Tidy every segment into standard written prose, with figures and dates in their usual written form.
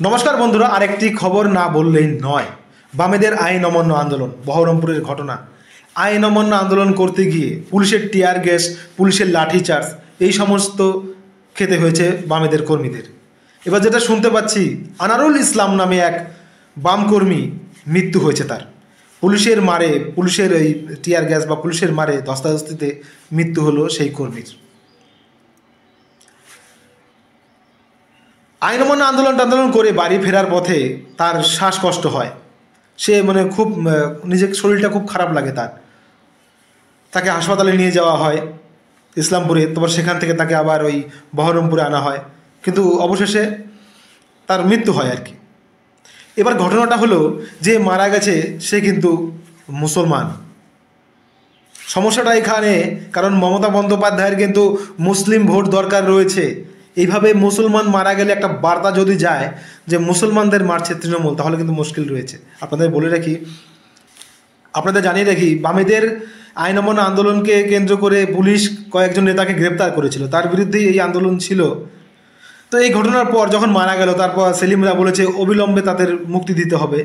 নমস্কার বন্ধুরা, আরেকটি খবর না বললেই নয়। বামেদের আইন অমান্য আন্দোলন, বহরমপুরের ঘটনা। আইন অমান্য আন্দোলন করতে গিয়ে পুলিশের টিয়ার গ্যাস, পুলিশের লাঠিচার্জ এই সমস্ত খেতে হয়েছে বামেদের কর্মীদের। এবার যেটা শুনতে পাচ্ছি, আনারুল ইসলাম নামে এক বাম কর্মী মৃত্যু হয়েছে তার। পুলিশের মারে, পুলিশের এই টিয়ার গ্যাস বা পুলিশের মারে ধস্তাধস্তিতে মৃত্যু হলো সেই কর্মীর। আইন অমান্য আন্দোলন করে বাড়ি ফেরার পথে তার শ্বাসকষ্ট হয়। সে খুব নিজের শরীরটা খুব খারাপ লাগে তাকে হাসপাতালে নিয়ে যাওয়া হয় ইসলামপুরে, তারপর সেখান থেকে তাকে আবার ওই বহরমপুরে আনা হয়, কিন্তু অবশেষে তার মৃত্যু হয় আর কি। এবার ঘটনাটা হলো যে মারা গেছে সে কিন্তু মুসলমান। সমস্যাটা এখানে, কারণ মমতা বন্দ্যোপাধ্যায়ের কিন্তু মুসলিম ভোট দরকার রয়েছে। এইভাবে মুসলমান মারা গেলে একটা বার্তা যদি যায় যে মুসলমানদের মারছে তৃণমূল, তাহলে কিন্তু মুশকিল রয়েছে। আপনাদের জানিয়ে রাখি, বামেদের আইন অমান্য আন্দোলনকে কেন্দ্র করে পুলিশ কয়েকজন নেতাকে গ্রেপ্তার করেছিল, তার বিরুদ্ধেই এই আন্দোলন ছিল। তো এই ঘটনার পর যখন মারা গেল, তারপর সেলিমরা বলেছে অবিলম্বে তাদের মুক্তি দিতে হবে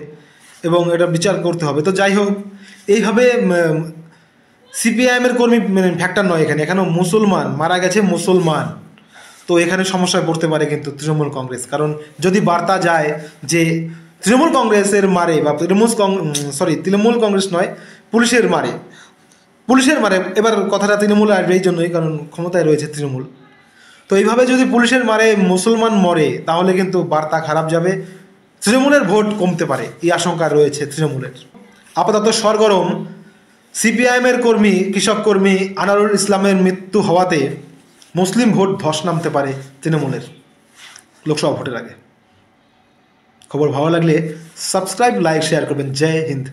এবং এটা বিচার করতে হবে। তো যাই হোক, এইভাবে সিপিআইএমের কর্মী ফ্যাক্টর নয়, এখানেও মুসলমান মারা গেছে, মুসলমান। তো এখানে সমস্যায় পড়তে পারে কিন্তু তৃণমূল কংগ্রেস, কারণ যদি বার্তা যায় যে তৃণমূল কংগ্রেসের মারে বা তৃণমূল কংগ্রেস নয়, পুলিশের মারে, এবার কথাটা তৃণমূল আসবে এই জন্যই কারণ ক্ষমতায় রয়েছে তৃণমূল। তো এইভাবে যদি পুলিশের মারে মুসলমান মরে, তাহলে কিন্তু বার্তা খারাপ যাবে, তৃণমূলের ভোট কমতে পারে, এই আশঙ্কা রয়েছে তৃণমূলের। আপাতত সরগরম সিপিআইএমের কর্মী, কৃষক কর্মী আনারুল ইসলামের মৃত্যু হওয়াতে মুসলিম ভোট ধস নামতে পারে তৃণমূলের লোকসভা ভোটের আগে। খবর ভালো লাগলে সাবস্ক্রাইব, লাইক, শেয়ার করবেন। জয় হিন্দ।